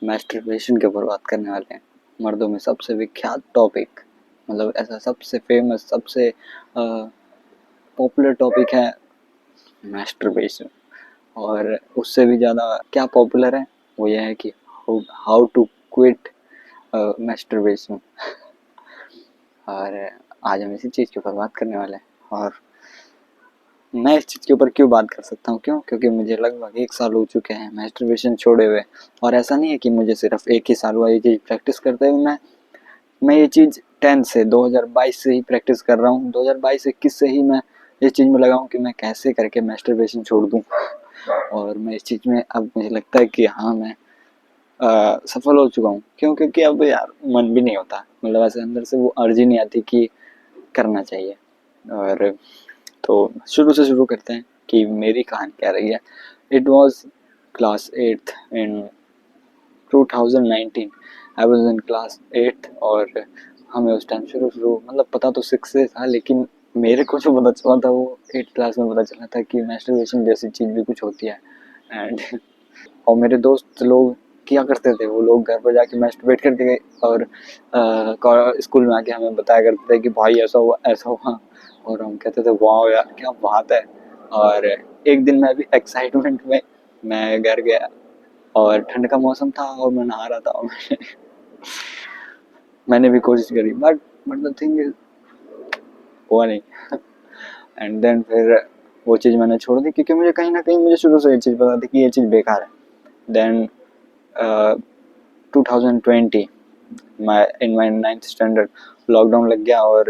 Masturbation के ऊपर बात करने वाले हैं। मर्दों में सबसे विख्यात टॉपिक, मतलब ऐसा सबसे फेमस, सबसे पॉपुलर टॉपिक है मैस्टरबेशन। और उससे भी ज़्यादा क्या पॉपुलर है वो ये है कि हाउ टू क्विट मैस्टरबेशन। और आज हम इसी चीज़ के ऊपर बात करने वाले हैं। और मैं इस चीज़ के ऊपर क्यों बात कर सकता हूँ, क्योंकि मुझे लगभग 1 साल हो चुके हैं मैस्टरबेशन छोड़े हुए। और ऐसा नहीं है कि मुझे सिर्फ 1 ही साल हुआ ये चीज़ प्रैक्टिस करते हुए। मैं ये चीज़ 10 से 2022 से ही प्रैक्टिस कर रहा हूँ। 2022-21 से ही मैं इस चीज़ में लगा हूँ कि मैं कैसे करके मैस्टरबेशन छोड़ दूँ। और मैं इस चीज़ में अब मुझे लगता है कि हाँ, मैं सफल हो चुका हूँ। क्योंकि अब यार मन भी नहीं होता, मतलब ऐसे अंदर से वो अर्जी ही नहीं आती कि करना चाहिए। और तो शुरू से शुरू करते हैं कि मेरी कहानी क्या रही है। It was class 8th in 2019। I was in class 8th और हमें उस टाइम शुरू मतलब पता तो 6 से था, लेकिन मेरे को जो पता चला था वो 8th क्लास में पता चला था कि मैस्टरबेशन जैसी चीज़ भी कुछ होती है। एंड और मेरे दोस्त लोग किया करते थे, वो लोग घर पर जाके मैस्टरबेट करते गए और स्कूल में आके हमें बताया करते थे कि भाई ऐसा हुआ ऐसा हुआ। और हम कहते थे वाह यार क्या बात है। और एक दिन मैं भी एक्साइटमेंट में मैं घर गया और ठंड का मौसम था और मैं नहा रहा था और मैंने भी कोशिश करी, बट द थिंग इज हुआ नहीं। एंड देन फिर वो चीज़ मैंने छोड़ दी, क्योंकि मुझे कहीं ना कहीं मुझे शुरू से ये चीज़ पता थी कि ये चीज़ बेकार है। देन 2020 इन माई 9th स्टैंडर्ड लॉकडाउन लग गया और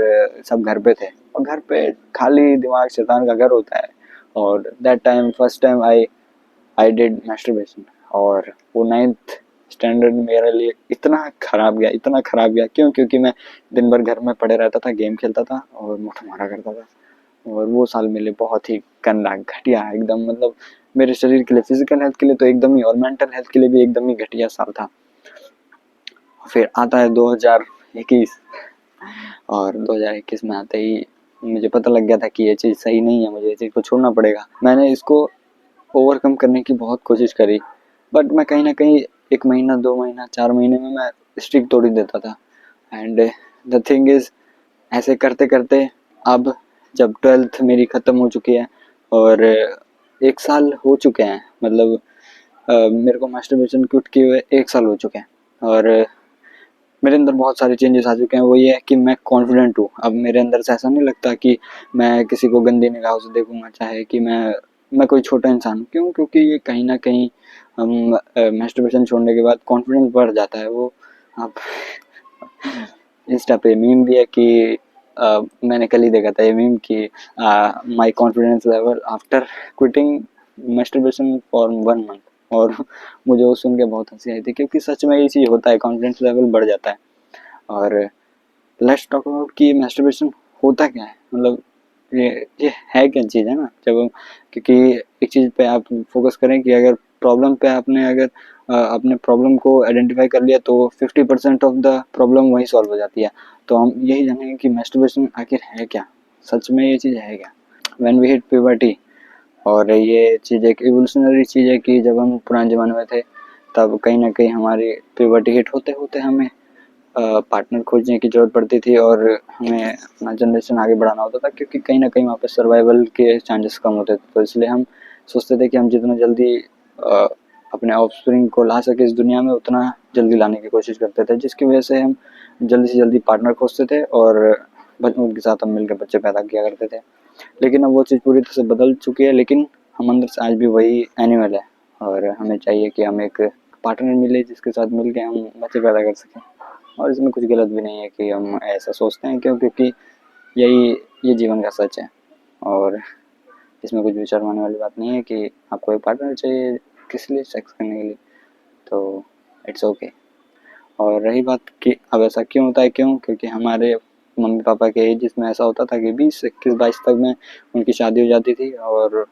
सब घर पे थे। और घर पे खाली दिमाग शैतान का घर होता है। और that time first time I did masturbation. और वो 9th स्टैंडर्ड मेरे लिए इतना खराब गया। क्योंकि मैं दिन भर घर में पड़े रहता था, गेम खेलता था और मुठ मारा करता था। और वो साल मेरे लिए बहुत ही गंदा घटिया एकदम, मतलब मेरे शरीर के लिए, फिजिकल हेल्थ के लिए तो एकदम ही, और मेंटल हेल्थ के लिए भी एकदम ही घटिया साल था। फिर आता है 2021 और 2021 में आते ही मुझे पता लग गया था कि ये चीज़ सही नहीं है, मुझे ये चीज़ को छोड़ना पड़ेगा। मैंने इसको ओवरकम करने की बहुत कोशिश करी, बट मैं कहीं ना कहीं 1 महीना 2 महीना 4 महीने में मैं स्ट्रिक तोड़ ही देता था। एंड द थिंग इज, ऐसे करते करते अब जब 12th मेरी ख़त्म हो चुकी है और 1 साल हो चुके हैं, मतलब मेरे को मास्टरबेशन क्विट किए हुए 1 साल हो चुके हैं। और मेरे अंदर बहुत सारे चेंजेस आ चुके हैं। वो ये है कि मैं कॉन्फिडेंट हूँ। अब मेरे अंदर से ऐसा नहीं लगता कि मैं किसी को गंदी निगाहों से देखूंगा, चाहे कि मैं कोई छोटा इंसान हूँ। क्योंकि ये कहीं ना कहीं हम मास्टरबेशन छोड़ने के बाद कॉन्फिडेंस बढ़ जाता है। वो आप इंस्टा पे मीम भी है कि मैंने कल ही देखा था ये मीम कि my confidence level after quitting masturbation for 1 month। और मुझे वो सुन के बहुत हंसी आई थी, क्योंकि सच में ये चीज़ होता है, कॉन्फिडेंस लेवल बढ़ जाता है। और लेट्स टॉक अबाउट कि मास्टरबेशन होता क्या है, मतलब ये है क्या चीज़, है ना। जब हम, क्योंकि एक चीज़ पे आप फोकस करें कि अगर प्रॉब्लम पे अगर अपने प्रॉब्लम को आइडेंटिफाई कर लिया तो 50% ऑफ द प्रॉब्लम वहीं सॉल्व हो जाती है। तो हम यही जानेंगे कि मास्टरबेशन आखिर है क्या, सच में ये चीज़ है क्या। व्हेन वी हिट प्यूबर्टी, और ये चीज़ एक इवोल्यूशनरी चीज़ है कि जब हम पुराने ज़माने में थे तब कहीं ना कहीं हमारी प्यूबर्टी हिट होते होते हमें पार्टनर खोजने की ज़रूरत पड़ती थी और हमें अपना जनरेशन आगे बढ़ाना होता था, क्योंकि कहीं ना कहीं वहाँ पे सर्वाइवल के चांसेस कम होते थे। तो इसलिए हम सोचते थे कि हम जितना जल्दी अपने ऑफस्प्रिंग को ला सके इस दुनिया में, उतना जल्दी लाने की कोशिश करते थे, जिसकी वजह से हम जल्दी से जल्दी पार्टनर खोजते थे और उनके साथ हम मिलकर बच्चे पैदा किया करते थे। लेकिन अब वो चीज़ पूरी तरह से बदल चुकी है, लेकिन हम अंदर से आज भी वही एनिमल है। और हमें चाहिए कि हम एक पार्टनर मिले जिसके साथ मिल के हम बच्चे पैदा कर सकें। और इसमें कुछ गलत भी नहीं है कि हम ऐसा सोचते हैं, क्योंकि ये जीवन का सच है। और इसमें कुछ भी शर्माने वाली बात नहीं है कि आपको एक पार्टनर चाहिए किस लिए, सेक्स करने के लिए, तो इट्स ओके। और रही बात कि अब ऐसा क्यों होता है, क्योंकि हमारे मम्मी पापा के एज में ऐसा होता था कि 20 21 22 तक में उनकी शादी हो जाती थी और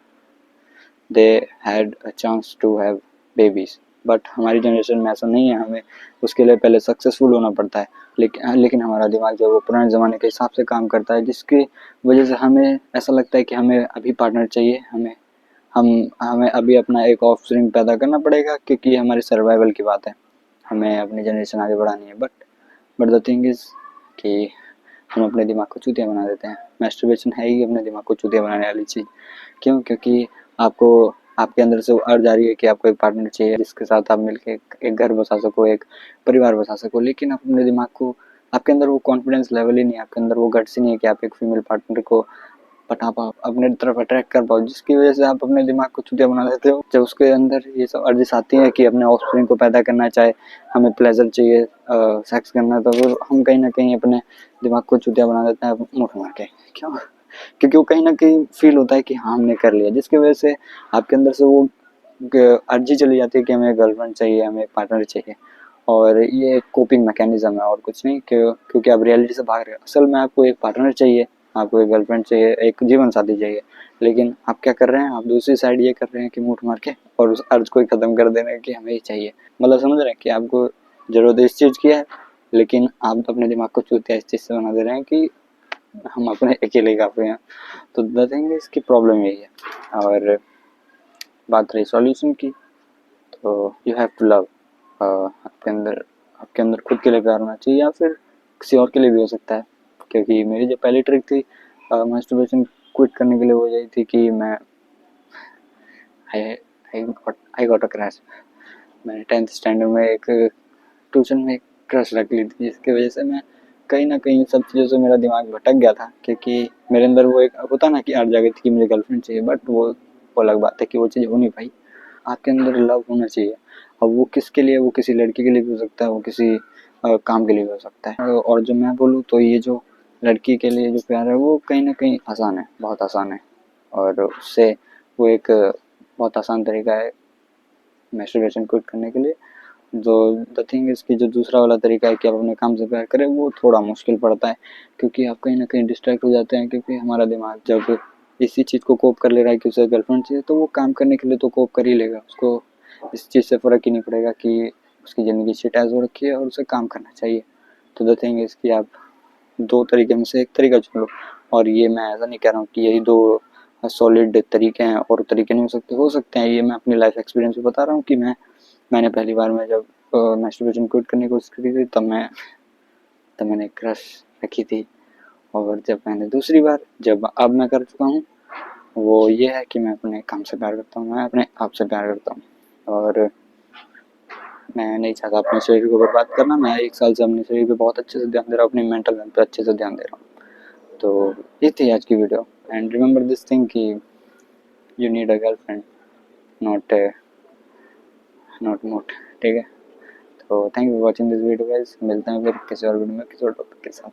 they had a chance to have babies. But हमारी जनरेशन में ऐसा नहीं है, हमें उसके लिए पहले सक्सेसफुल होना पड़ता है। लेकिन हमारा दिमाग जो है वो पुराने ज़माने के हिसाब से काम करता है, जिसकी वजह से हमें ऐसा लगता है कि हमें अभी पार्टनर चाहिए, हमें अभी अपना एक ऑफस्प्रिंग पैदा करना पड़ेगा, क्योंकि ये हमारे सर्वाइवल की बात है। हमें अपनी जनरेशन आगे बढ़ानी है। बट द थिंग इज़ कि हम अपने दिमाग को चूतिया बना देते हैं। मैस्टरबेशन है ही अपने दिमाग को चूतिया बनाने वाली चीज़। क्यों? क्योंकि आपको आपके अंदर से वो अर्ज आ रही है कि आपको एक पार्टनर चाहिए जिसके साथ आप मिलके एक घर बसा सको, एक परिवार बसा सको, लेकिन आप अपने दिमाग को, आपके अंदर वो कॉन्फिडेंस लेवल ही नहीं है, आपके अंदर वो गट्स ही नहीं है कि आप एक फीमेल पार्टनर को पटा पाओ, अपने तरफ अट्रैक्ट कर पाओ, जिसकी वजह से आप अपने दिमाग को चूतिया बना देते हो। जब उसके अंदर ये सब अर्जिस आती है कि अपने ऑफस्प्रिंग को पैदा करना चाहे, हमें प्लेजर चाहिए, सेक्स करना, तो वो हम कहीं ना कहीं अपने दिमाग को चूतिया बना देते हैं मुंह मार के। क्यों? क्योंकि वो कहीं ना कहीं फील होता है कि हाँ हमने कर लिया, जिसकी वजह से आपके अंदर से वो अर्जी चली जाती है कि हमें गर्लफ्रेंड चाहिए, हमें पार्टनर चाहिए। और ये एक कोपिंग मैकेनिज्म है और कुछ नहीं, क्योंकि आप रियलिटी से भाग रहे हो। असल में आपको एक पार्टनर चाहिए, आपको एक गर्लफ्रेंड चाहिए, एक जीवन साथी चाहिए, लेकिन आप क्या कर रहे हैं, आप दूसरी साइड ये कर रहे हैं कि मूठ मार के और उस अर्ज को ही खत्म कर दे रहे हैं कि हमें ये चाहिए। मतलब समझ रहे हैं कि आपको जरूरत इस चीज़ की है, लेकिन आप अपने दिमाग को चूतिया इस चीज़ से बना दे रहे हैं कि हम अपने अकेले काफी हैं। तो द थिंग इसकी प्रॉब्लम यही है। और बात रही सॉल्यूशन की, तो यू हैव टू लव। आपके अंदर खुद के लिए प्यार होना चाहिए, या फिर किसी और के लिए भी हो सकता है। क्योंकि मेरी जो पहली ट्रिक थी मास्टरबेशन क्विट करने के लिए, वो यही थी कि मैं आई आई गॉट अ क्रश। मैंने 10th स्टैंडर्ड में एक ट्यूशन में एक क्रश रख ली थी, जिसकी वजह से मैं कहीं ना कहीं सब चीज़ों से मेरा दिमाग भटक गया था। क्योंकि मेरे अंदर वो एक होता ना कि अर्ज आ गई थी कि मुझे गर्लफ्रेंड चाहिए, बट वो अलग बात है कि वो चीज़ हो नहीं पाई। आपके अंदर लव होना चाहिए। अब वो किसके लिए, वो किसी लड़की के लिए भी हो सकता है, वो किसी काम के लिए भी हो सकता है। और जो मैं बोलूँ तो ये जो लड़की के लिए जो प्यार है वो कहीं ना कहीं आसान है, बहुत आसान है। और उससे वो एक बहुत आसान तरीका है मैस्टरबेशन क्विट करने के लिए। जो द थिंग इसकी जो दूसरा वाला तरीका है कि आप अपने काम से प्यार करें, वो थोड़ा मुश्किल पड़ता है। क्योंकि आप कहीं ना कहीं डिस्ट्रैक्ट हो जाते हैं, क्योंकि हमारा दिमाग जब इसी चीज़ को कोप कर ले रहा है कि उसे गर्लफ्रेंड चाहिए, तो वो काम करने के लिए तो कोप कर ही लेगा। उसको इस चीज़ से फ़र्क ही नहीं पड़ेगा कि उसकी ज़िंदगी शिट ऐज़ हो रखी है और उसे काम करना चाहिए। तो द थिंग इज़ कि आप दो तरीके में से एक तरीका चुन लो। और ये मैं ऐसा नहीं कह रहा हूँ कि यही दो सॉलिड तरीके हैं और तरीके नहीं हो सकते हैं। ये मैं अपनी लाइफ एक्सपीरियंस से बता रहा हूँ कि मैंने पहली बार में जब मैस्टरबेशन क्विट करने की कोशिश की थी, तब मैंने क्रश रखी थी। और जब मैंने दूसरी बार, जब अब मैं कर चुका हूँ, वो ये है कि मैं अपने काम से प्यार करता हूँ, मैं अपने आप से प्यार करता हूँ। और मैं नहीं चाहता अपने शरीर को बर्बाद करना। मैं 1 साल से अपने शरीर पे बहुत अच्छे से ध्यान दे रहा हूँ, अपनी मेंटल हेल्थ पे अच्छे से ध्यान दे रहा हूँ। तो ये थी आज की video. And remember this thing कि you need a girlfriend, not not mote. ठीक है? तो thank you for watching this video guys. मिलते हैं फिर किसी और वीडियो में किसी और टॉपिक के साथ।